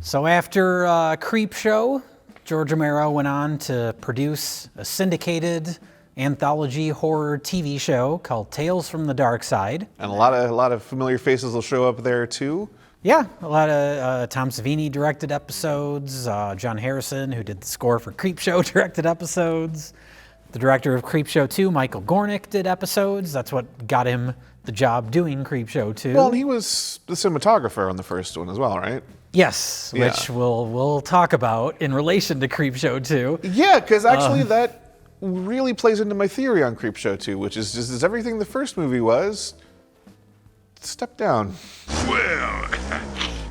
So after Creepshow, George Romero went on to produce a syndicated anthology horror TV show called Tales from the Dark Side. And a lot of familiar faces will show up there too. Yeah, a lot of Tom Savini directed episodes. John Harrison, who did the score for Creepshow, directed episodes. The director of Creepshow 2, Michael Gornick, did episodes. That's what got him the job doing Creepshow 2. Well, he was the cinematographer on the first one as well, right? Yes, Yeah. which we'll talk about in relation to Creepshow 2. Yeah, because actually that really plays into my theory on Creepshow 2, which is just as everything the first movie was, step down. Well,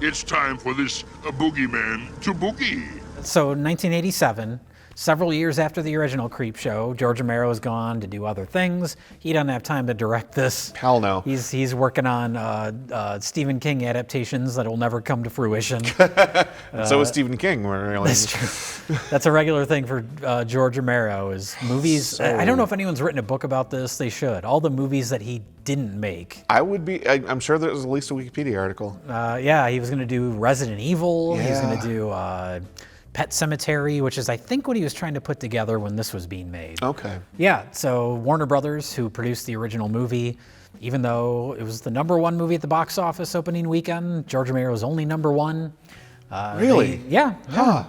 it's time for this boogeyman to boogie. So in 1987, several years after the original Creepshow, George Romero has gone to do other things. He doesn't have time to direct this. Hell no. He's working on Stephen King adaptations that will never come to fruition. So is Stephen King. Really. That's true. That's a regular thing for George Romero is movies. I don't know if anyone's written a book about this. They should. All the movies that he didn't make. I'm sure there's at least a Wikipedia article. Yeah, he was going to do Resident Evil. Yeah. He was going to do Pet Cemetery, which is, I think, what he was trying to put together when this was being made. Okay. Yeah, so Warner Brothers, who produced the original movie, even though it was the #1 movie at the box office opening weekend, George Romero was only #1. Really? Yeah. Huh.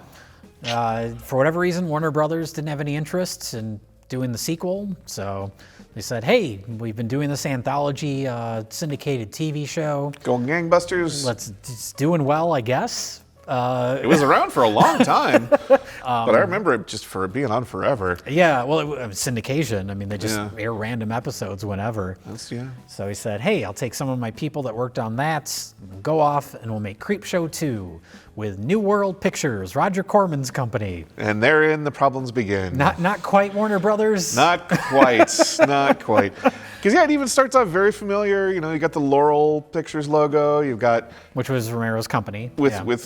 For whatever reason, Warner Brothers didn't have any interest in doing the sequel, so they said, hey, we've been doing this anthology syndicated TV show. Going gangbusters. It's doing well, I guess. It was around for a long time, but I remember it just for being on forever. Yeah, well, it was syndication. I mean, they just Yeah. air random episodes whenever. Yeah. So he said, hey, I'll take some of my people that worked on that, we'll go off, and we'll make Creepshow 2 with New World Pictures, Roger Corman's company. And therein the problems begin. Not quite Warner Brothers. Not quite. Not quite. Because, yeah, it even starts off very familiar. You know, you got the Laurel Pictures logo. You've got... Which was Romero's company. With Richard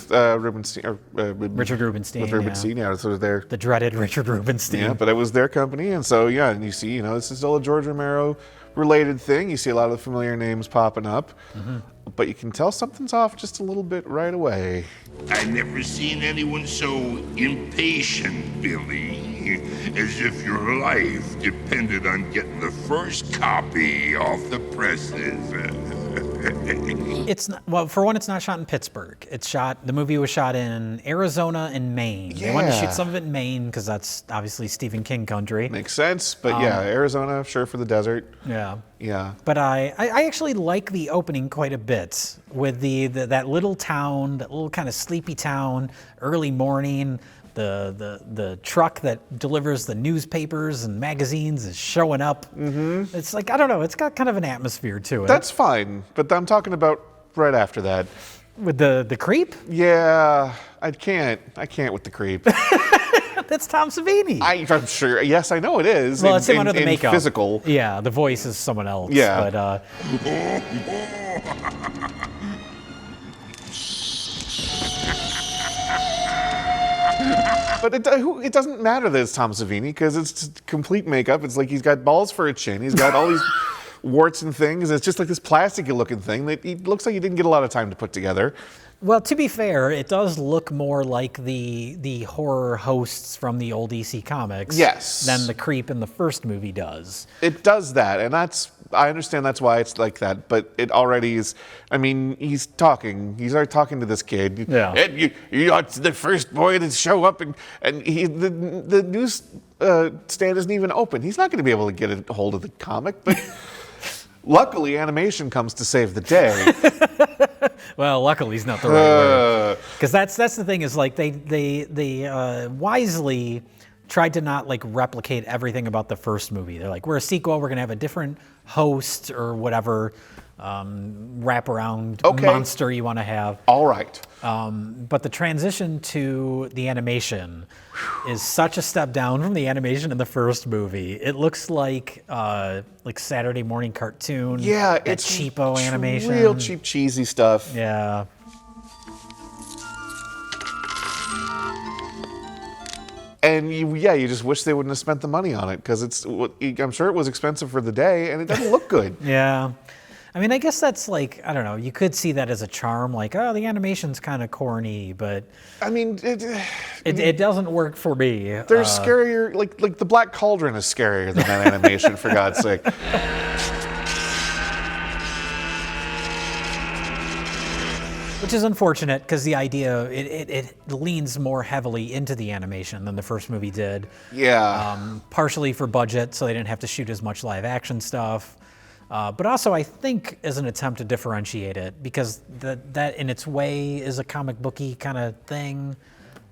Richard Rubinstein. With Rubinstein, yeah. So they're... The dreaded Richard Rubinstein. Yeah, but it was their company. And so, yeah, and you see, you know, this is still a George Romero related thing. You see a lot of the familiar names popping up. Mm-hmm. But you can tell something's off just a little bit right away. I never seen anyone so impatient, Billy. As if your life depended on getting the first copy off the presses. It's not, well, for one, it's not shot in Pittsburgh. The movie was shot in Arizona and Maine. Yeah. They wanted to shoot some of it in Maine because that's obviously Stephen King country. Makes sense, but yeah, Arizona, sure, for the desert. Yeah. Yeah. But I actually like the opening quite a bit with that little town, that little kind of sleepy town, early morning. The truck that delivers the newspapers and magazines is showing up. Mm-hmm. It's like, I don't know, it's got kind of an atmosphere to it. That's fine, but I'm talking about right after that. With the creep? Yeah, I can't with the creep. That's Tom Savini. I'm sure. Yes, I know it is. Well, it's him under the makeup. Physical. Yeah, the voice is someone else. Yeah. But, But it doesn't matter that it's Tom Savini because it's complete makeup. It's like he's got balls for a chin. He's got all these warts and things. It's just like this plasticky looking thing that it looks like he didn't get a lot of time to put together. well, to be fair, it does look more like the horror hosts from the old EC comics Yes. than the creep in the first movie does. It does that, and I understand that's why it's like that, but it already is. I mean, he's already talking to this kid. Yeah. And you're the first boy to show up, and the news stand isn't even open. He's not going to be able to get a hold of the comic, but luckily animation comes to save the day. Well, luckily he's not the right word. Because that's the thing is like they wisely tried to not like replicate everything about the first movie. They're like, we're a sequel, we're gonna have a different host or whatever wraparound monster you want to have. All right. But the transition to the animation is such a step down from the animation in the first movie. It looks like Saturday morning cartoon. Yeah, that it's cheapo animation. Real cheap, cheesy stuff. Yeah. And you just wish they wouldn't have spent the money on it because I'm sure it was expensive for the day and it doesn't look good. Yeah. I mean, I guess that's like, I don't know, you could see that as a charm, like, oh, the animation's kind of corny, but I mean, it doesn't work for me. they're scarier, like the Black Cauldron is scarier than that animation, for God's sake. Which is unfortunate, because the idea, it leans more heavily into the animation than the first movie did. Yeah. Partially for budget, so they didn't have to shoot as much live action stuff. But also, I think, as an attempt to differentiate it, because that in its way is a comic booky kind of thing.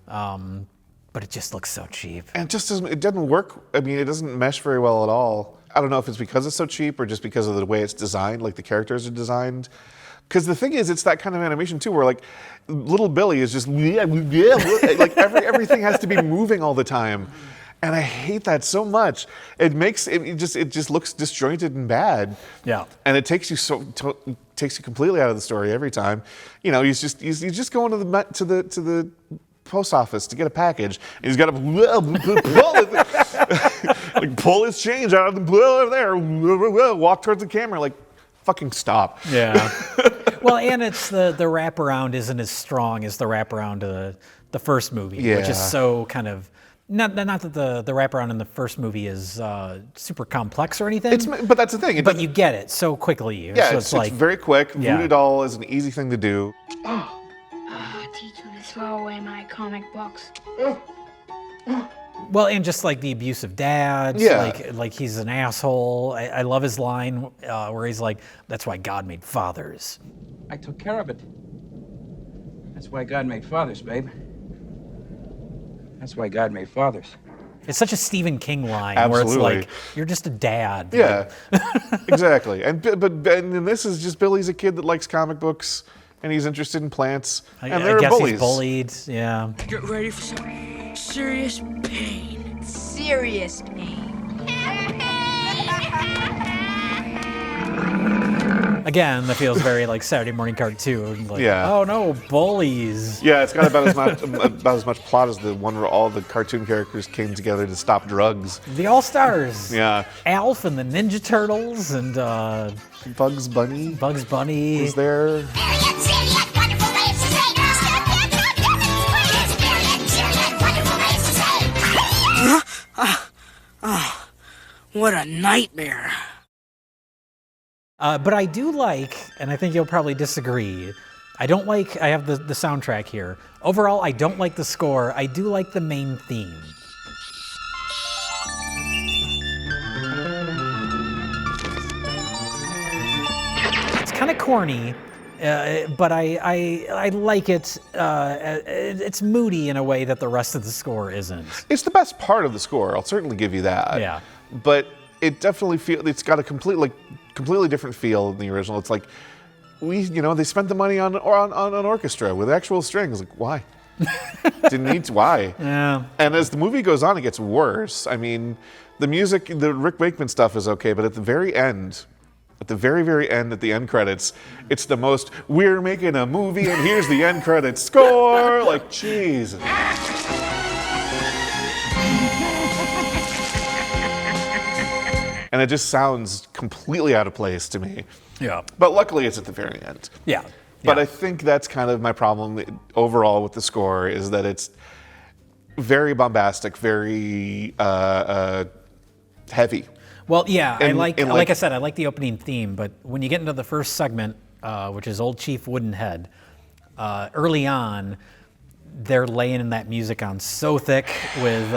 But it just looks so cheap. And it doesn't work. I mean, it doesn't mesh very well at all. I don't know if it's because it's so cheap or just because of the way it's designed, like the characters are designed. Because the thing is, it's that kind of animation too, where like little Billy is just like everything has to be moving all the time, and I hate that so much. It makes it just looks disjointed and bad. Yeah, and it takes you takes you completely out of the story every time. You know, he's just going to the post office to get a package, and he's got to pull his change out of there, walk towards the camera like. Fucking stop. Yeah. Well, and it's the wraparound isn't as strong as the wraparound of the first movie, which is so kind of not that the wraparound in the first movie is super complex or anything. But that's the thing. But you get it so quickly. Yeah, so it's like very quick. Yeah. Voodoo doll is an easy thing to do. Teach you to throw away my comic books. Well, and just like the abusive dad, like he's an asshole. I love his line where he's like, "That's why God made fathers." I took care of it. That's why God made fathers, babe. That's why God made fathers. It's such a Stephen King line Absolutely. where it's like, "You're just a dad." Yeah, exactly. And this is just Billy's a kid that likes comic books and he's interested in plants. And they're I guess bullies. he's bullied. Yeah. Get ready for some serious pain. Serious pain. Again, that feels very like Saturday morning cartoon. Like, Yeah. oh no, bullies. Yeah, it's got about as much plot as the one where all the cartoon characters came together to stop drugs. The All Stars. Yeah. Alf and the Ninja Turtles and Bugs Bunny Bugs Bunny. was there. What a nightmare. But I do like, and I think you'll probably disagree, I have the soundtrack here. Overall, I don't like the score. I do like the main theme. It's kind of corny, but I like it. It's moody in a way that the rest of the score isn't. It's the best part of the score. I'll certainly give you that. Yeah. But it definitely it's got a completely different feel than the original. It's like they spent the money on an orchestra with actual strings. Like, why? Didn't need to. Why? Yeah. And as the movie goes on, it gets worse. I mean, the music, the Rick Wakeman stuff is okay, but at the very end, at the very, very end, at the end credits, it's the most, we're making a movie and here's the end credits score. Like, jeez. And it just sounds completely out of place to me. Yeah. But luckily it's at the very end. Yeah. But I think that's kind of my problem overall with the score, is that it's very bombastic, very heavy. Well, yeah, like like I said, I like the opening theme, but when you get into the first segment, which is Old Chief Woodenhead, early on, they're laying that music on so thick with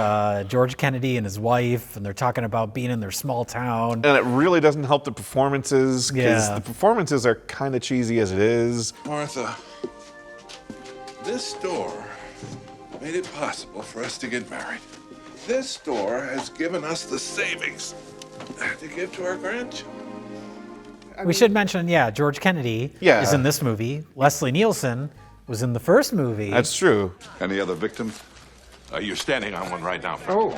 George Kennedy and his wife, and they're talking about being in their small town. And it really doesn't help the performances, because Yeah. the performances are kind of cheesy as it is. Martha, this store made it possible for us to get married. This store has given us the savings to give to our grandchildren. We should mention, George Kennedy is in this movie. Leslie Nielsen was in the first movie. That's true. Any other victims? You're standing on one right now. Oh.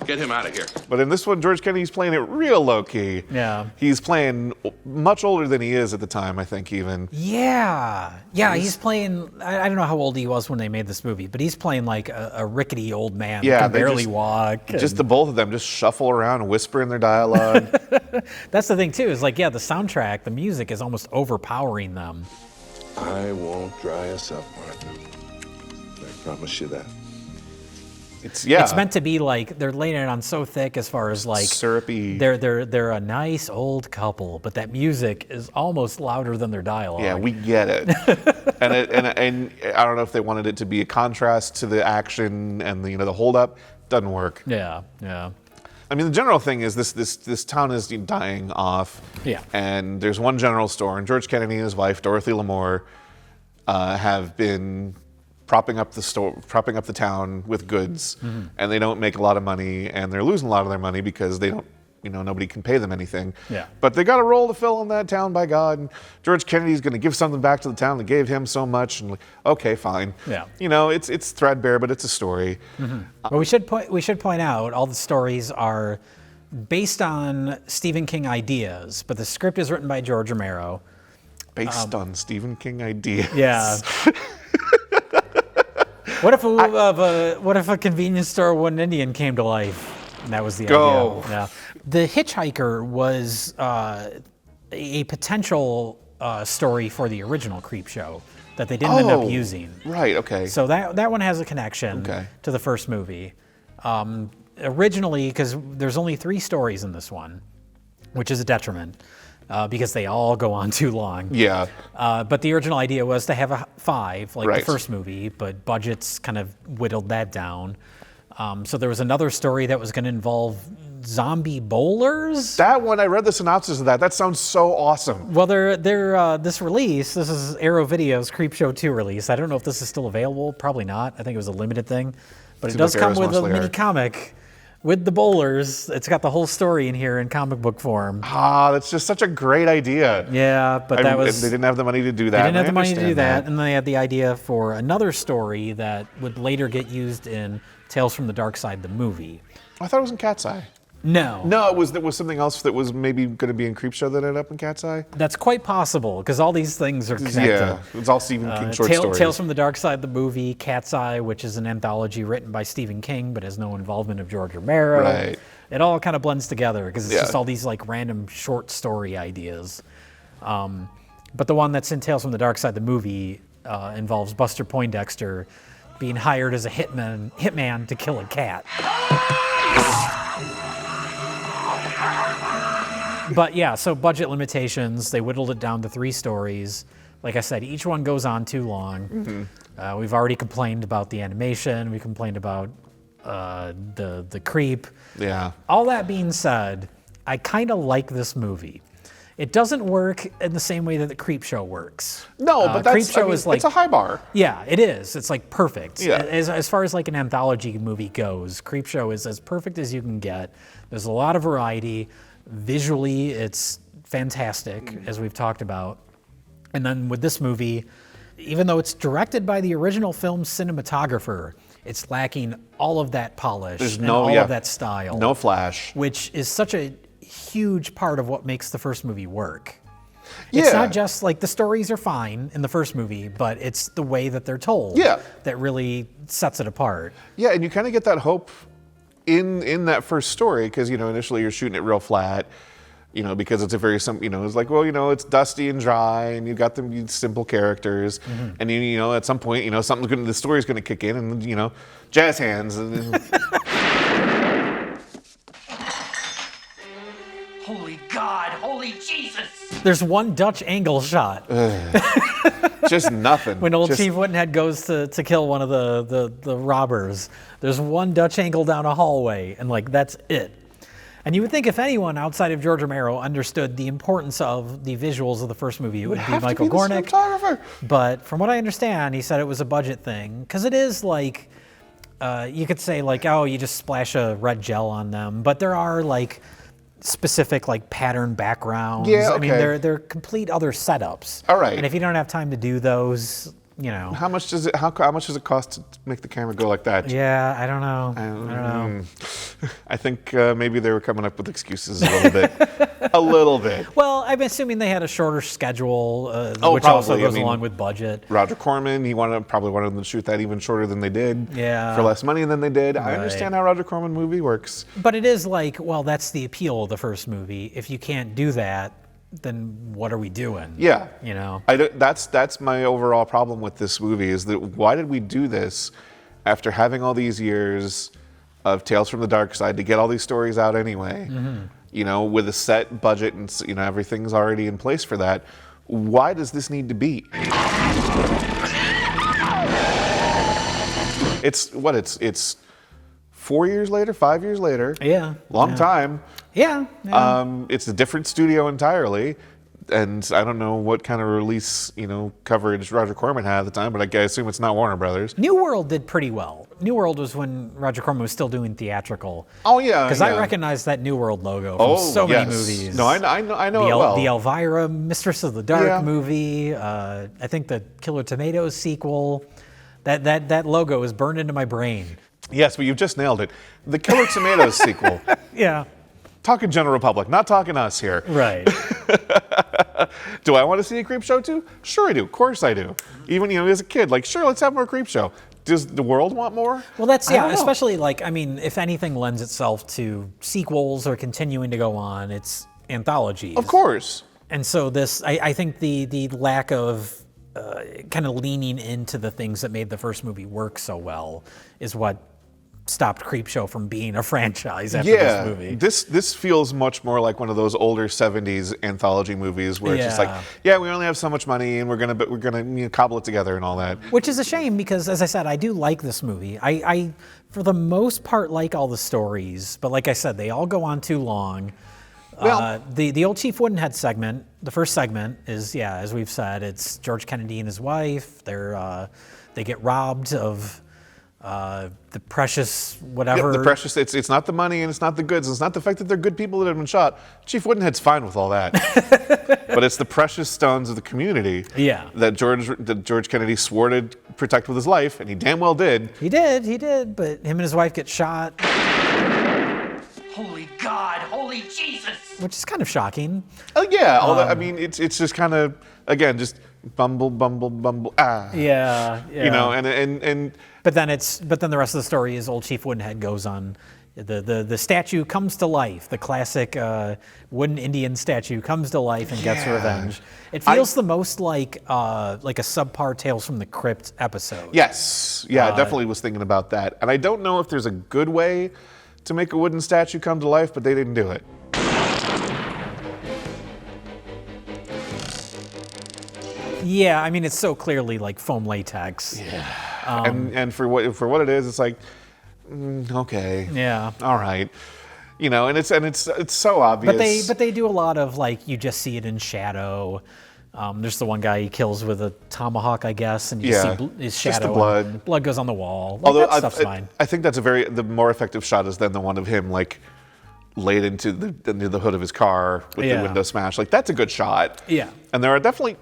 Get him out of here. But in this one, George Kennedy's playing it real low-key. Yeah. He's playing much older than he is at the time, I think, even. Yeah. He's playing. I don't know how old he was when they made this movie, but he's playing like a rickety old man who can barely walk. Just the both of them just shuffle around and whisper in their dialogue. That's the thing too. Is like, the soundtrack, the music is almost overpowering them. I won't dry us up, Martha. I promise you that. It's meant to be like they're laying it on so thick as far as like syrupy. They're a nice old couple, but that music is almost louder than their dialogue. Yeah, we get it. and I don't know if they wanted it to be a contrast to the action and the hold up. Doesn't work. Yeah. I mean, the general thing is this town is dying off. Yeah. And there's one general store, and George Kennedy and his wife Dorothy Lamour have been propping up the town with goods, and they don't make a lot of money, and they're losing a lot of their money because they don't, nobody can pay them anything. Yeah. But they got a role to fill in that town, by God. And George Kennedy's going to give something back to the town that gave him so much, and okay, fine. Yeah. It's threadbare, but it's a story. Well, we should point out all the stories are based on Stephen King ideas, but the script is written by George Romero. Based on Stephen King ideas. Yeah. What if a convenience store with an Indian came to life? And that was the idea. Yeah. The Hitchhiker was a potential story for the original Creepshow that they didn't end up using. Right. Okay. So that one has a connection to the first movie. Originally, because there's only 3 stories in this one, which is a detriment. Because they all go on too long. Yeah. But the original idea was to have 5, like Right. the first movie, but budgets kind of whittled that down. So there was another story that was going to involve zombie bowlers. That one, I read the synopsis of that. That sounds so awesome. Well, this is Arrow Video's Creepshow 2 release. I don't know if this is still available. Probably not. I think it was a limited thing. But it does come with a mini comic. With the bowlers, it's got the whole story in here in comic book form. That's just such a great idea. Yeah, but they didn't have the money to do that. They didn't have the money to do that, and they had the idea for another story that would later get used in Tales from the Dark Side, the movie. I thought it was in Cat's Eye. No. No, it was something else that was maybe going to be in Creepshow that ended up in Cat's Eye. That's quite possible, because all these things are connected. Yeah, it's all Stephen King short stories. Tales from the Dark Side, the movie, Cat's Eye, which is an anthology written by Stephen King, but has no involvement of George Romero. Right. It all kind of blends together, because it's just all these like random short story ideas. But the one that's in Tales from the Dark Side, the movie, involves Buster Poindexter being hired as a hitman to kill a cat. But yeah, so budget limitations, they whittled it down to 3 stories. Like I said, each one goes on too long. We've already complained about the animation. We complained about the creep. Yeah. All that being said, I kind of like this movie. It doesn't work in the same way that the Creepshow works. No, but Creepshow is like, it's a high bar. Yeah, it is. It's like perfect. Yeah. As far as like an anthology movie goes, Creepshow is as perfect as you can get. There's a lot of variety. Visually, it's fantastic, as we've talked about. And then with this movie, even though it's directed by the original film's cinematographer, it's lacking all of that polish and all of that style. No flash. Which is such a huge part of what makes the first movie work. It's not just like the stories are fine in the first movie, but it's the way that they're told that really sets it apart. Yeah, and you kind of get that hope in that first story, because initially you're shooting it real flat, because it's a very it's like, well, it's dusty and dry, and you got these simple characters, and at some point, the story's going to kick in, and jazz hands. And, Holy God, holy Jesus! There's one Dutch angle shot. Just nothing. When old Chief Woodenhead goes to kill one of the robbers, there's one Dutch angle down a hallway, and like that's it. And you would think if anyone outside of George Romero understood the importance of the visuals of the first movie, it would be Michael Gornick. But from what I understand, he said it was a budget thing, because it is like, you could say like, oh, you just splash a red gel on them, but there are like specific like pattern backgrounds. Yeah, okay. I mean, they're complete other setups. All right. And if you don't have time to do those, you know. How much does it? How much does it cost to make the camera go like that? Yeah, I don't know. I don't know. I think maybe they were coming up with excuses a little bit. A little bit. Well, I'm assuming they had a shorter schedule, which probably. also goes I mean, along with budget. Roger Corman, he probably wanted them to shoot that even shorter than they did. Yeah. For less money than they did. I Right. understand how Roger Corman movie works. But it is like, well, that's the appeal of the first movie. If you can't do that, then what are we doing? Yeah. You know? That's my overall problem with this movie is that why did we do this after having all these years of Tales from the Dark Side to get all these stories out anyway? You know, with a set budget and you know everything's already in place for that. Why does this need to be? It's 4 years later, 5 years later. Yeah. Long time. Yeah. It's a different studio entirely, and I don't know what kind of release, coverage Roger Corman had at the time, but I assume it's not Warner Brothers. New World did pretty well. New World was when Roger Corman was still doing theatrical. Oh yeah, because I recognize that New World logo from so many movies. No, I know it well. The Elvira, Mistress of the Dark movie. I think the Killer Tomatoes sequel. That logo is burned into my brain. Yes, but you've just nailed it. The Killer Tomatoes sequel. Yeah. Talking General Public, not talking us here. Right. Do I want to see a Creepshow too? Sure I do. Of course I do. Even as a kid, sure, let's have more Creepshow. Does the world want more? Well, especially if anything lends itself to sequels or continuing to go on, it's anthologies. Of course. And so this, I think the lack of kind of leaning into the things that made the first movie work so well is what stopped Creepshow from being a franchise after this movie. This feels much more like one of those older '70s anthology movies where it's just like, we only have so much money and we're gonna cobble it together and all that. Which is a shame because, as I said, I do like this movie. I for the most part like all the stories, but like I said, they all go on too long. Well, the old Chief Woodenhead segment, the first segment is, as we've said, it's George Kennedy and his wife. They get robbed of the precious whatever. The precious, it's not the money and it's not the goods. It's not the fact that they're good people that have been shot. Chief Woodenhead's fine with all that. But it's the precious stones of the community that George Kennedy swore to protect with his life, and he damn well did. He did, but him and his wife get shot. Holy God, holy Jesus! Which is kind of shocking. Although, it's just kind of, again, just bumble, ah. Yeah. And But then the rest of the story is old Chief Woodenhead goes on. The statue comes to life. The classic wooden Indian statue comes to life and gets revenge. It feels the most like a subpar Tales from the Crypt episode. Yes. Yeah, I definitely was thinking about that. And I don't know if there's a good way to make a wooden statue come to life, but they didn't do it. Yeah, it's so clearly like foam latex. Yeah. And for what it is, it's like, okay. Yeah. All right. And it's so obvious. But they do a lot of you just see it in shadow. There's the one guy he kills with a tomahawk, I guess, and you see his shadow. Just the blood. Blood goes on the wall. Although that stuff's fine. I think that's the more effective shot is than the one of him laid into the hood of his car with the window smashed. That's a good shot. Yeah. And there are definitely,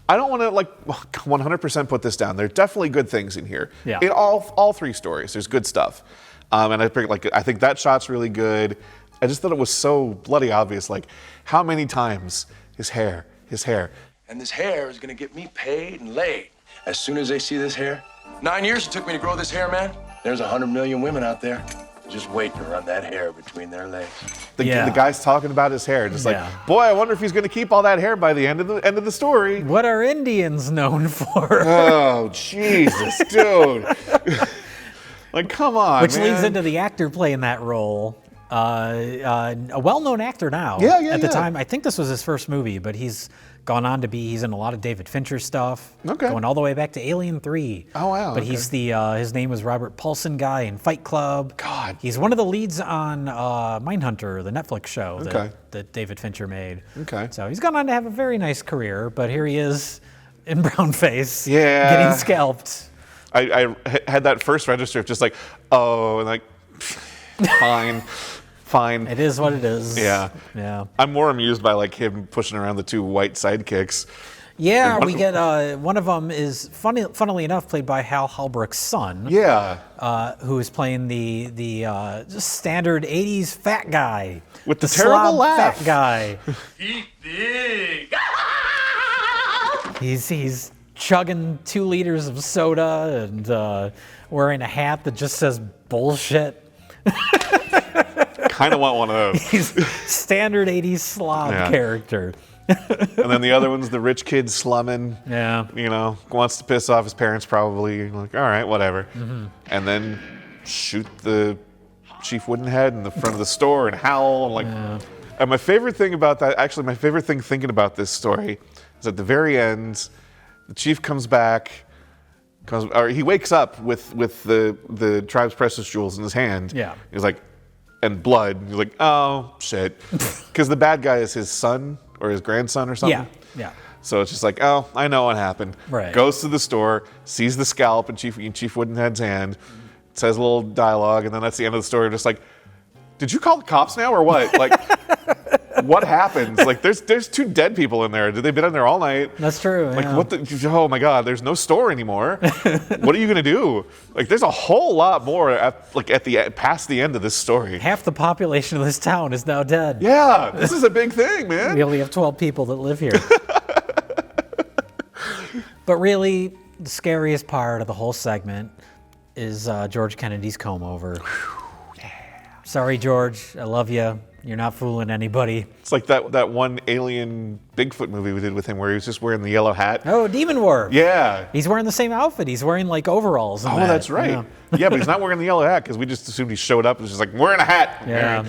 I don't want to 100% put this down. There are definitely good things in here. Yeah. In all three stories, there's good stuff. And I think that shot's really good. I just thought it was so bloody obvious. How many times his hair. And this hair is gonna get me paid and laid. As soon as they see this hair, 9 years it took me to grow this hair, man. There's 100 million women out there just waiting to run that hair between their legs. The guy's talking about his hair, just boy, I wonder if he's gonna keep all that hair by the end of the story. What are Indians known for? Oh, Jesus, dude. Come on, Which man. leads into the actor playing that role. A well-known actor now. At the time, I think this was his first movie, but he's gone on to he's in a lot of David Fincher stuff. Okay. Going all the way back to Alien 3. Oh, wow. But he's his name was Robert Paulson guy in Fight Club. God. He's one of the leads on Mindhunter, the Netflix show that David Fincher made. Okay. So he's gone on to have a very nice career, but here he is in brownface. Yeah. Getting scalped. I had that first register of just fine. It is what it is. Yeah. Yeah. I'm more amused by him pushing around the two white sidekicks. Yeah, And we get one of them is funnily enough played by Hal Holbrook's son. Yeah. Who is playing the just standard '80s fat guy With the terrible slob laugh. Fat guy. Eat big. He's chugging 2 liters of soda and wearing a hat that just says bullshit. Kind of want one of those. He's standard '80s slob Yeah. character. And then the other one's the rich kid slumming. Yeah. You know, wants to piss off his parents probably. Like, all right, whatever. Mm-hmm. And then shoot the Chief Woodenhead in the front of the store and howl. And like, and my favorite thing about that, actually, my favorite thing thinking about this story is at the very end, the Chief comes back, or he wakes up with the tribe's precious jewels in his hand. Yeah. He's like, and blood. He's like, oh shit, because the bad guy is his son or his grandson or something. Yeah. So it's just like, oh, I know what happened. Right. Goes to the store, sees the scalp in Chief Woodenhead's hand, says a little dialogue, and then that's the end of the story. Just like, did you call the cops now or what? Like, what happens? Like, there's 2 dead people in there. Did they been in there all night? That's true. Like, yeah. what the? Oh my God! There's no store anymore. What are you gonna do? Like, there's a whole lot more past the end of this story. Half the population of this town is now dead. Yeah, this is a big thing, man. We only have 12 people that live here. But really, the scariest part of the whole segment is George Kennedy's comb over. Sorry, George. I love you. You're not fooling anybody. It's like that one alien Bigfoot movie we did with him where he was just wearing the yellow hat. Oh, Demon War. Yeah. He's wearing the same outfit. He's wearing like overalls. Oh, that's right. Yeah, but he's not wearing the yellow hat because we just assumed he showed up and was just like, I'm wearing a hat. Yeah.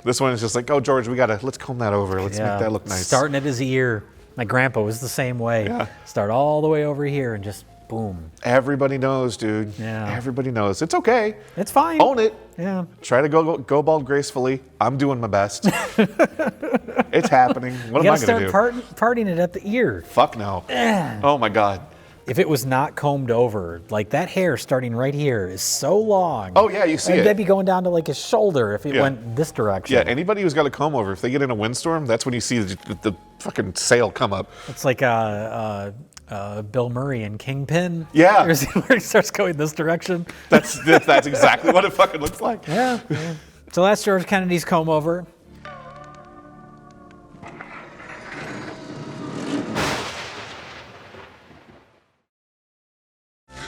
This one is just like, oh, George, let's comb that over. Let's make that look nice. Starting at his ear. My grandpa was the same way. Yeah. Start all the way over here and just boom. Everybody knows, dude. Yeah. Everybody knows. It's okay. It's fine. Own it. Yeah. Try to go bald gracefully. I'm doing my best. It's happening. What You am I gotta going to do? start parting it at the ear. Fuck no. Oh my God. If it was not combed over, like that hair starting right here is so long. Oh yeah, you see and it. that'd be going down to like his shoulder if it Yeah. went this direction. Yeah, anybody who's got a comb over, if they get in a windstorm, that's when you see the fucking sail come up. It's like Bill Murray in Kingpin. Yeah. Where he starts going this direction. That's exactly what it fucking looks like. Yeah. So that's George Kennedy's comb over.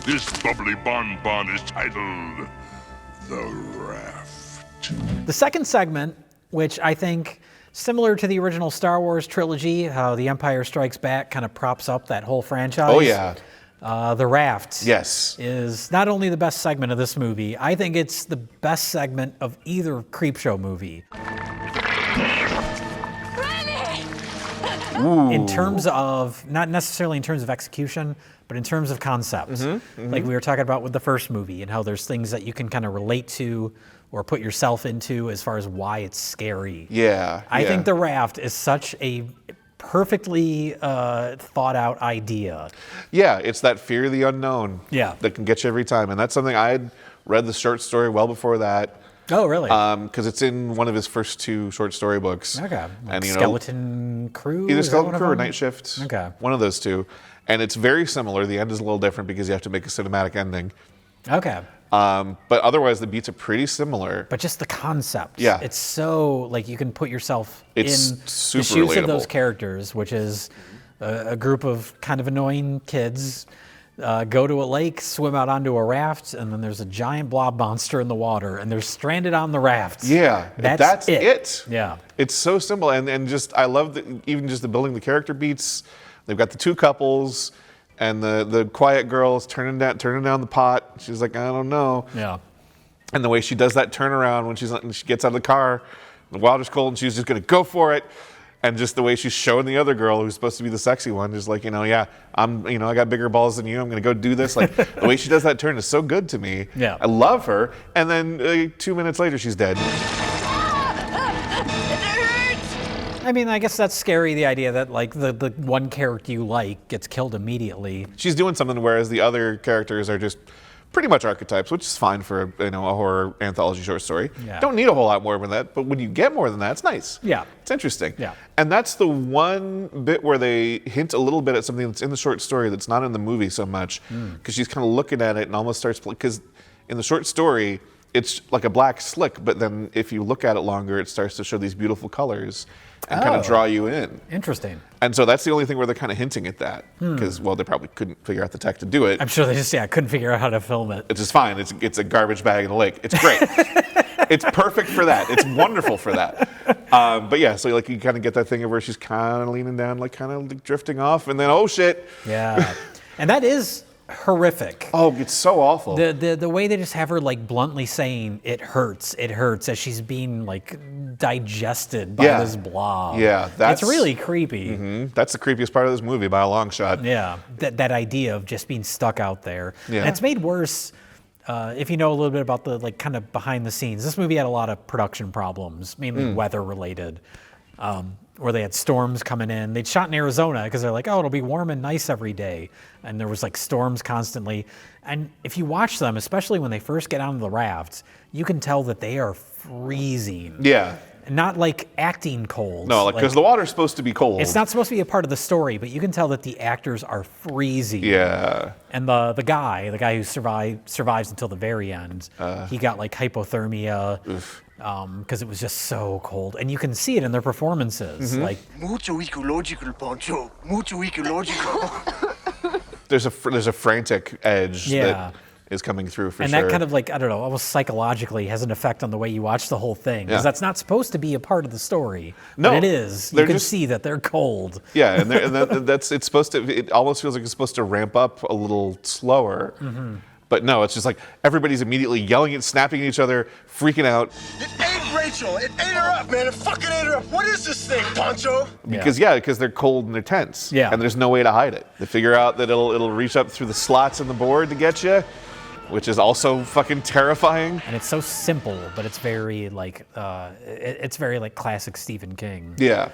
This bubbly bonbon is titled The Raft. The second segment, which I think, similar to the original Star Wars trilogy, how The Empire Strikes Back kind of props up that whole franchise. Oh yeah. The Raft. Yes. Is not only the best segment of this movie, I think it's the best segment of either Creepshow movie. In terms of, not necessarily in terms of execution, but in terms of concept. Like we were talking about with the first movie and how there's things that you can kind of relate to or put yourself into as far as why it's scary. Yeah. I think The Raft is such a perfectly thought out idea. Yeah, it's that fear of the unknown. Yeah. That can get you every time. And that's something I had read the short story well before that. Oh, really? Because it's in one of his first 2 short story books. Okay. And Skeleton Crew? Either Is that Skeleton one of Crew or them? Night Shift. Okay. One of those 2. And it's very similar. The end is a little different because you have to make a cinematic ending. Okay. But otherwise, the beats are pretty similar. But just the concept. Yeah. It's so, like, you can put yourself It's in super the shoes of those relatable. characters, which is a group of kind of annoying kids go to a lake, swim out onto a raft, and then there's a giant blob monster in the water, and they're stranded on the raft. Yeah, that's it. Yeah. It's so simple, and just I love even just the building the character beats. They've got the 2 couples, and the quiet girl is turning down the pot. She's like, I don't know. Yeah. And the way she does that turnaround when she gets out of the car, the water's cold, and she's just gonna go for it. And just the way she's showing the other girl who's supposed to be the sexy one, just like, yeah, I got bigger balls than you. I'm gonna go do this. Like the way she does that turn is so good to me. Yeah. I love her. And then 2 minutes later, she's dead. I mean, I guess that's scary, the idea that, like, the one character you like gets killed immediately. She's doing something, whereas the other characters are just pretty much archetypes, which is fine for a horror anthology short story. Yeah. Don't need a whole lot more than that, but when you get more than that, it's nice. Yeah. It's interesting. Yeah. And that's the one bit where they hint a little bit at something that's in the short story that's not in the movie so much, because she's kind of looking at it and almost starts, because in the short story, it's like a black slick, but then if you look at it longer, it starts to show these beautiful colors and kind of draw you in. Interesting. And so that's the only thing where they're kind of hinting at that, because, well, they probably couldn't figure out the tech to do it. I'm sure they just couldn't figure out how to film it. It's just fine. It's a garbage bag in the lake. It's great. It's perfect for that. It's wonderful for that. But yeah, so like you kind of get that thing of where she's kind of leaning down, like kind of drifting off, and then oh shit. Yeah, and that is horrific. Oh, it's so awful. The way they just have her like bluntly saying it hurts as she's being like digested by this blob. Yeah, it's really creepy. That's the creepiest part of this movie by a long shot. Yeah, that idea of just being stuck out there. Yeah. And it's made worse if you know a little bit about the like kind of behind the scenes. This movie had a lot of production problems, mainly weather related. Where they had storms coming in. They'd shot in Arizona because they're like, oh, it'll be warm and nice every day. And there was like storms constantly. And if you watch them, especially when they first get onto the rafts, you can tell that they are freezing. Yeah. Not like acting cold. No, like because the water's supposed to be cold. It's not supposed to be a part of the story, but you can tell that the actors are freezing. Yeah. And the guy who survives until the very end, he got like hypothermia. Because it was just so cold, and you can see it in their performances. Like mucho ecological, Poncho. Mucho ecological. There's a frantic edge that is coming through for and sure. that kind of like, I don't know, almost psychologically has an effect on the way you watch the whole thing, because that's not supposed to be a part of the story. No, but it is. You can see that they're cold. Yeah, and it's supposed to. It almost feels like it's supposed to ramp up a little slower. But no, it's just like everybody's immediately yelling and snapping at each other, freaking out. It ate Rachel. It ate her up, man. It fucking ate her up. What is this thing, Poncho? Because they're cold and they're tense. Yeah. And there's no way to hide it. They figure out that it'll reach up through the slots in the board to get you, which is also fucking terrifying. And it's so simple, but it's very like it's very like classic Stephen King. Yeah.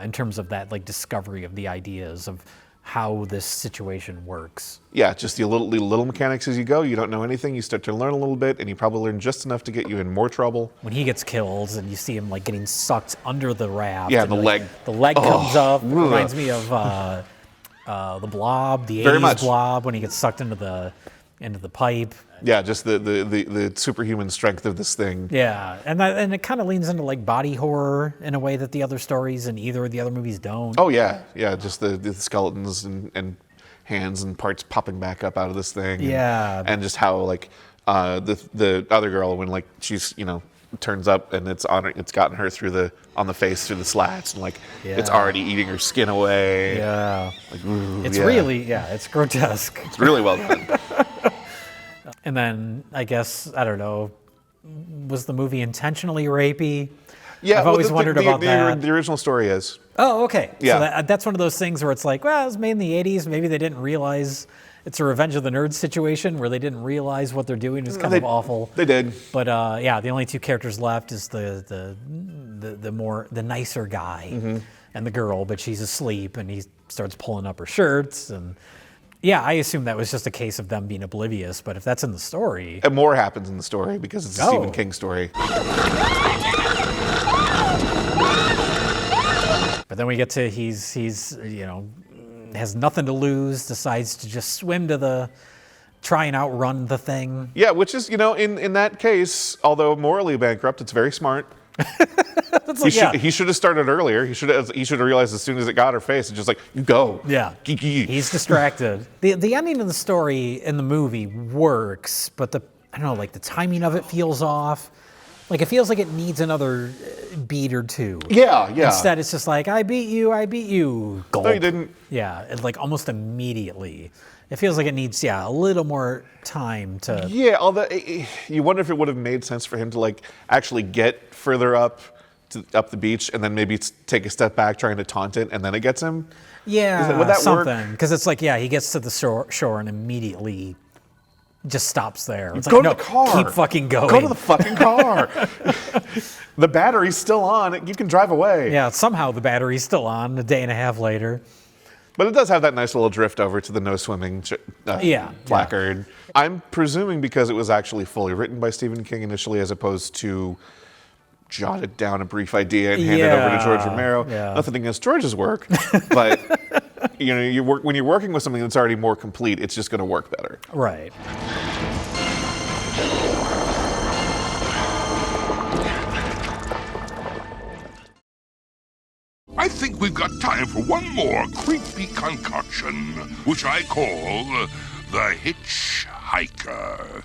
In terms of that like discovery of the ideas of how this situation works. Yeah, just the little mechanics as you go. You don't know anything. You start to learn a little bit, and you probably learn just enough to get you in more trouble. When he gets killed, and you see him like getting sucked under the raft. Yeah, and, the leg. The leg comes up. It reminds me of the Blob, the Very 80s much. Blob, when he gets sucked into the pipe. Yeah, just the superhuman strength of this thing. Yeah, and it kind of leans into like body horror in a way that the other stories in either of the other movies don't. Oh yeah, just the skeletons and hands and parts popping back up out of this thing. Yeah, and just how like the other girl, when like she's turns up and it's gotten her on the face through the slats, and like it's already eating her skin away. Yeah, like ooh, it's really it's grotesque. It's really well done. And then I guess, I don't know, was the movie intentionally rapey? Yeah, I've always wondered about that. The original story is. Oh, okay. Yeah. So that's one of those things where it's like, well, it was made in the 80s. Maybe they didn't realize it's a Revenge of the Nerds situation where they didn't realize what they're doing is kind of awful. They did. But the only two characters left is the nicer guy and the girl, but she's asleep and he starts pulling up her shirts and. Yeah, I assume that was just a case of them being oblivious, but if that's in the story... And more happens in the story because it's a Stephen King story. But then we get to he's has nothing to lose, decides to just swim to try and outrun the thing. Yeah, which is, in that case, although morally bankrupt, it's very smart. He should have started earlier. He should have realized as soon as it got her face, it's just like, you go. Yeah. He's distracted. The ending of the story in the movie works, but the timing of it feels off. Like it feels like it needs another beat or two. Yeah. Instead, it's just like, I beat you. Gulp. No, you didn't. Yeah, and like almost immediately. It feels like it needs, a little more time to... Yeah, although you wonder if it would have made sense for him to like actually get further up the beach and then maybe take a step back trying to taunt it and then it gets him. Yeah, would that something. Because it's like, he gets to the shore and immediately just stops there. It's Go like, to the car. Keep fucking going. Go to the fucking car. The battery's still on. You can drive away. Yeah, somehow the battery's still on a day and a half later. But it does have that nice little drift over to the no swimming placard. Yeah. I'm presuming because it was actually fully written by Stephen King initially, as opposed to jotted down a brief idea and handed over to George Romero. Yeah. Nothing against George's work, but when you're working with something that's already more complete, it's just going to work better. Right. I think we've got time for one more creepy concoction, which I call the Hitchhiker.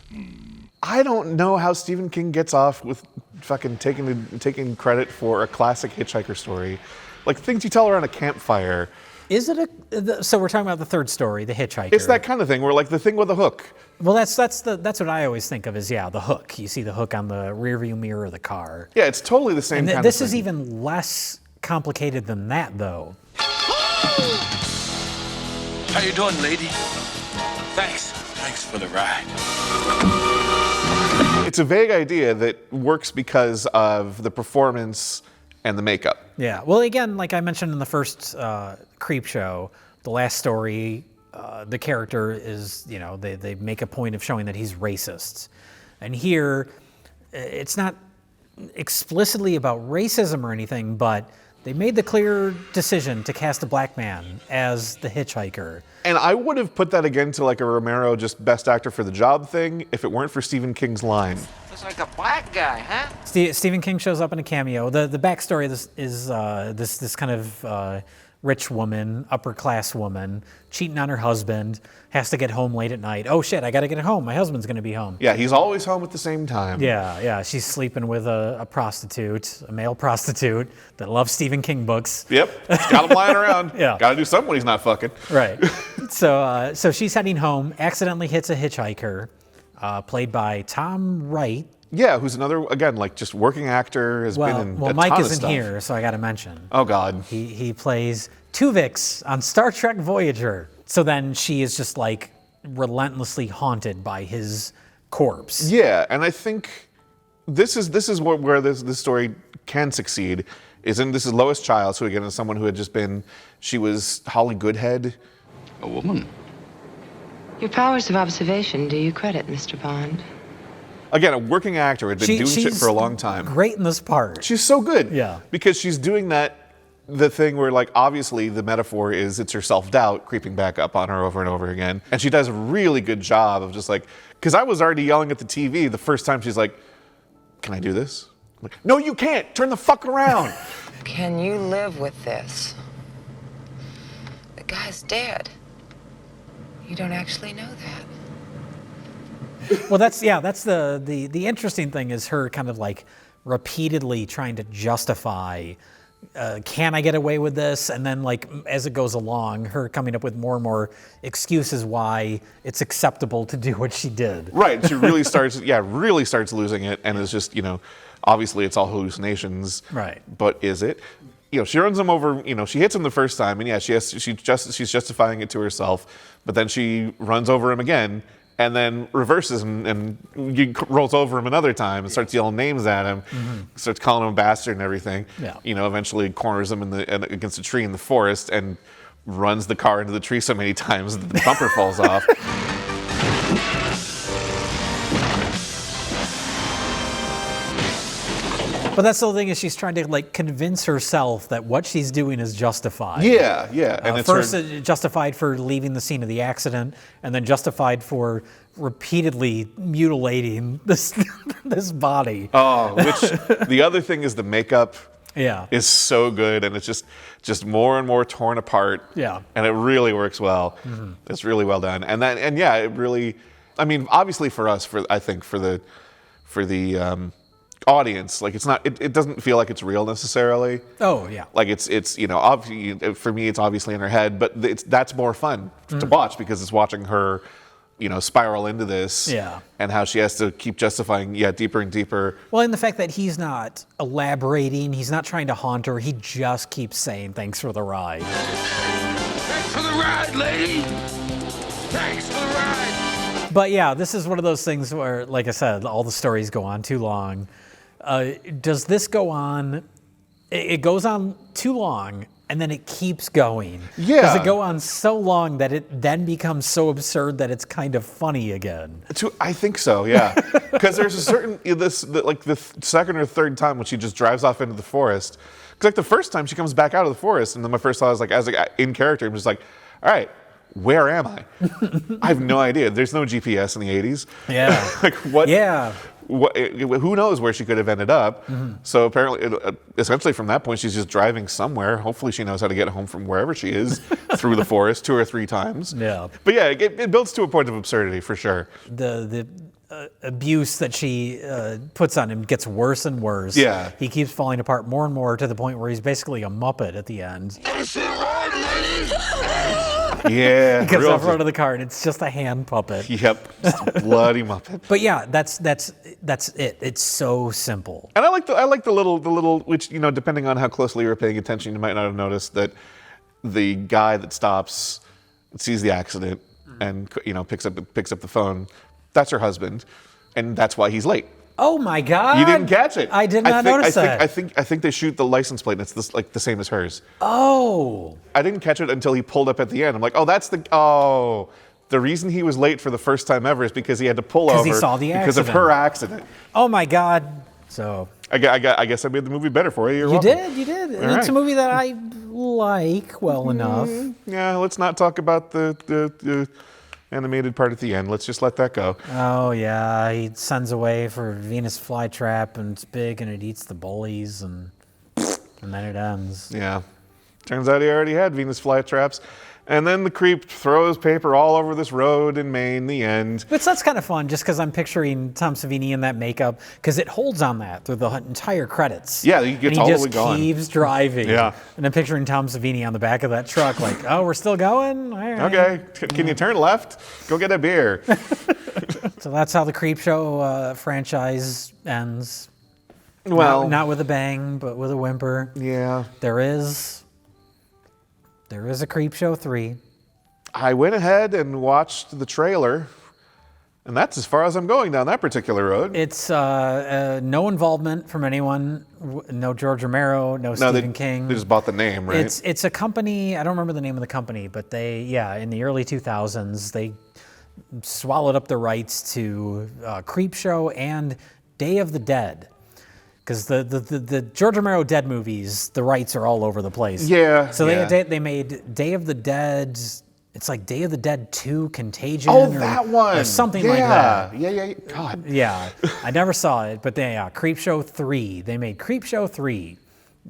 I don't know how Stephen King gets off with fucking taking credit for a classic hitchhiker story. Like things you tell around a campfire. Is it so we're talking about the third story, the Hitchhiker. It's that kind of thing where like the thing with the hook. Well, that's what I always think of as the hook. You see the hook on the rearview mirror of the car. Yeah, it's totally the same and kind of thing. This is even less complicated than that, though. How you doing, lady? Thanks for the ride. It's a vague idea that works because of the performance and the makeup. Yeah. Well, again, like I mentioned in the first Creepshow, the last story, the character is, they make a point of showing that he's racist. And here, it's not explicitly about racism or anything, but they made the clear decision to cast a black man as the hitchhiker. And I would have put that again to like a Romero just best actor for the job thing if it weren't for Stephen King's line. Looks like a black guy, huh? Stephen King shows up in a cameo. The backstory is this kind of rich woman, upper class woman, cheating on her husband, has to get home late at night. Oh shit, I gotta get home. My husband's gonna be home. Yeah, he's always home at the same time. Yeah. She's sleeping with a prostitute, a male prostitute that loves Stephen King books. Yep, he's got him lying around. Yeah. Gotta do something when he's not fucking. Right. So she's heading home, accidentally hits a hitchhiker, played by Tom Wright. Yeah, who's another, again, like just working actor, has been in a Mike ton of isn't stuff. here, so I got to mention. Oh, God. He plays Tuvix on Star Trek Voyager. So then she is just like relentlessly haunted by his corpse. Yeah, and I think this is where this story can succeed. This is Lois Childs, who again is someone who had just been, she was Holly Goodhead. A woman? Your powers of observation do you credit, Mr. Bond. Again, a working actor, had been doing shit for a long time. Great in this part. She's so good. Yeah. Because she's doing the thing where, like, obviously the metaphor is it's her self-doubt creeping back up on her over and over again. And she does a really good job of just like, because I was already yelling at the TV the first time she's like, can I do this? I'm like, no, you can't. Turn the fuck around. Can you live with this? The guy's dead. You don't actually know that. Well, that's the interesting thing is her kind of like repeatedly trying to justify, can I get away with this? And then like as it goes along, her coming up with more and more excuses why it's acceptable to do what she did. Right. She really starts losing it, and is just, obviously it's all hallucinations. Right. But is it? She runs him over, she hits him the first time, and yeah, she's justifying it to herself, but then she runs over him again, and then reverses him and rolls over him another time and starts yelling names at him, starts calling him a bastard and everything. Yeah. Eventually corners him against a tree in the forest and runs the car into the tree so many times that the bumper falls off. But that's the whole thing is she's trying to like convince herself that what she's doing is justified. Yeah. And it's first justified for leaving the scene of the accident, and then justified for repeatedly mutilating this body. Oh, which the other thing is the makeup. Yeah. Is so good, and it's just more and more torn apart. Yeah. And it really works well. Mm-hmm. It's really well done, and yeah, it really. I mean, obviously for us, I think for the audience, like it doesn't feel like it's real necessarily. Oh yeah. Like it's obviously, for me it's obviously in her head, but that's more fun to watch because it's watching her, spiral into this. Yeah. And how she has to keep justifying deeper and deeper. Well, and the fact that he's not elaborating, he's not trying to haunt her, he just keeps saying thanks for the ride. Thanks for the ride, lady. Thanks for the ride. But yeah, this is one of those things where, like I said, all the stories go on too long. Does this go on? It goes on too long, and then it keeps going. Yeah. Does it go on so long that it then becomes so absurd that it's kind of funny again? I think so, yeah. Because there's a certain, the second or third time when she just drives off into the forest. Because like the first time she comes back out of the forest, and then my first thought was like, as in character, I'm just like, all right, where am I? I have no idea. There's no GPS in the 80s. Yeah. Like what? Yeah. Who knows where she could have ended up? So apparently, essentially from that point, she's just driving somewhere. Hopefully, she knows how to get home from wherever she is through the forest 2 or 3 times. Yeah. But yeah, it builds to a point of absurdity for sure. The abuse that she puts on him gets worse and worse. Yeah. He keeps falling apart more and more to the point where he's basically a Muppet at the end. Yeah. He gets off front of the car and it's just a hand puppet. Yep. Just a bloody Muppet. But yeah, that's it. It's so simple. And I like the little which, depending on how closely you were paying attention, you might not have noticed that the guy that stops sees the accident and picks up the phone. That's her husband, and that's why he's late. Oh my God! You didn't catch it. I did not notice that. I think they shoot the license plate, and it's the same as hers. Oh. I didn't catch it until he pulled up at the end. I'm like, the reason he was late for the first time ever is because he had to pull over he saw the because of her accident. Oh my God! So I guess I made the movie better for you. You're welcome. You did. All It's a right. movie that I like well enough. Yeah, let's not talk about the animated part at the end. Let's just let that go. Oh yeah, he sends away for Venus flytrap, and it's big, and it eats the bullies, and then it ends. Yeah. Turns out he already had Venus flytraps. And then the creep throws paper all over this road in Maine, the end. But that's kind of fun, just because I'm picturing Tom Savini in that makeup, because it holds on that through the entire credits. Yeah, he gets all the way going. He just keeps driving. Yeah. And I'm picturing Tom Savini on the back of that truck, like, oh, we're still going? All right. Okay, can you turn left? Go get a beer. So that's how the Creepshow franchise ends. Well, not with a bang, but with a whimper. Yeah. There is a Creepshow 3. I went ahead and watched the trailer, and that's as far as I'm going down that particular road. It's no involvement from anyone. No George Romero, no Stephen King. They just bought the name, right? It's a company, I don't remember the name of the company, but in the early 2000s, they swallowed up the rights to Creepshow and Day of the Dead. Because the George Romero Dead movies, the rights are all over the place. Yeah. So yeah. they made Day of the Dead. It's like Day of the Dead 2 Contagion. Oh, that one. Or something like that. Yeah. God. Yeah. I never saw it, but Creepshow 3. They made Creepshow 3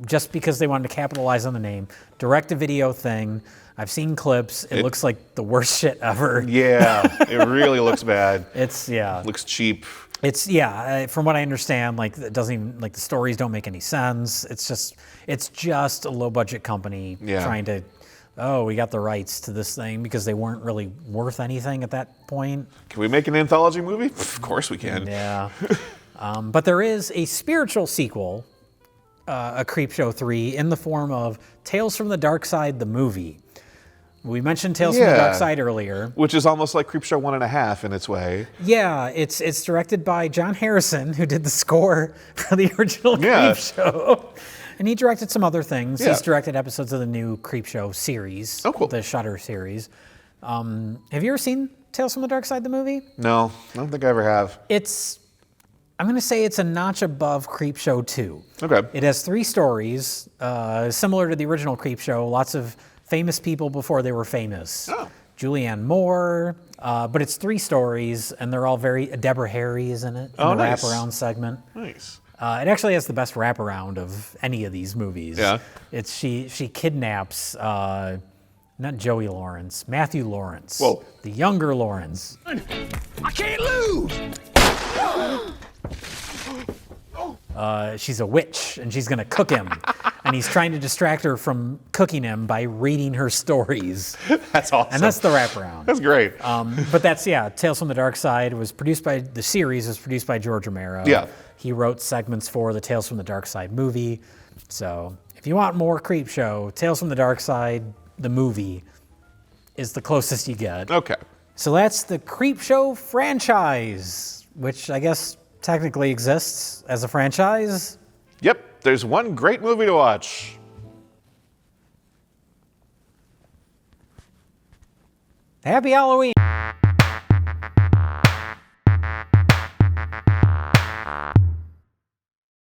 just because they wanted to capitalize on the name. Direct-to-video thing. I've seen clips. It looks like the worst shit ever. Yeah. It really looks bad. Looks cheap. From what I understand, it doesn't even, the stories don't make any sense. It's just a low budget company trying to, we got the rights to this thing because they weren't really worth anything at that point. Can we make an anthology movie? Of course we can. Yeah. But there is a spiritual sequel, a Creepshow 3, in the form of Tales from the Dark Side, the movie. We mentioned Tales from the Dark Side earlier. Which is almost like Creepshow 1.5 in its way. Yeah, it's directed by John Harrison, who did the score for the original Creepshow. And he directed some other things. He's directed episodes of the new Creepshow series. Oh, cool. The Shudder series. Have you ever seen Tales from the Dark Side, the movie? No, I don't think I ever have. I'm going to say it's a notch above Creepshow 2. Okay. It has 3 stories, similar to the original Creepshow. Lots of famous people before they were famous. Oh. Julianne Moore, but it's 3 stories, and they're all Deborah Harry is in it, in the nice. wraparound segment. Nice. It actually has the best wraparound of any of these movies. Yeah. She kidnaps, not Joey Lawrence, Matthew Lawrence. Whoa. The younger Lawrence. I can't lose! She's a witch, and she's going to cook him. And he's trying to distract her from cooking him by reading her stories. That's awesome. And that's the wraparound. That's great. But Tales from the Dark Side the series was produced by George Romero. Yeah. He wrote segments for the Tales from the Dark Side movie. So if you want more Creepshow, Tales from the Dark Side, the movie, is the closest you get. Okay. So that's the Creepshow franchise, which I guess technically exists as a franchise. Yep, there's one great movie to watch. Happy Halloween.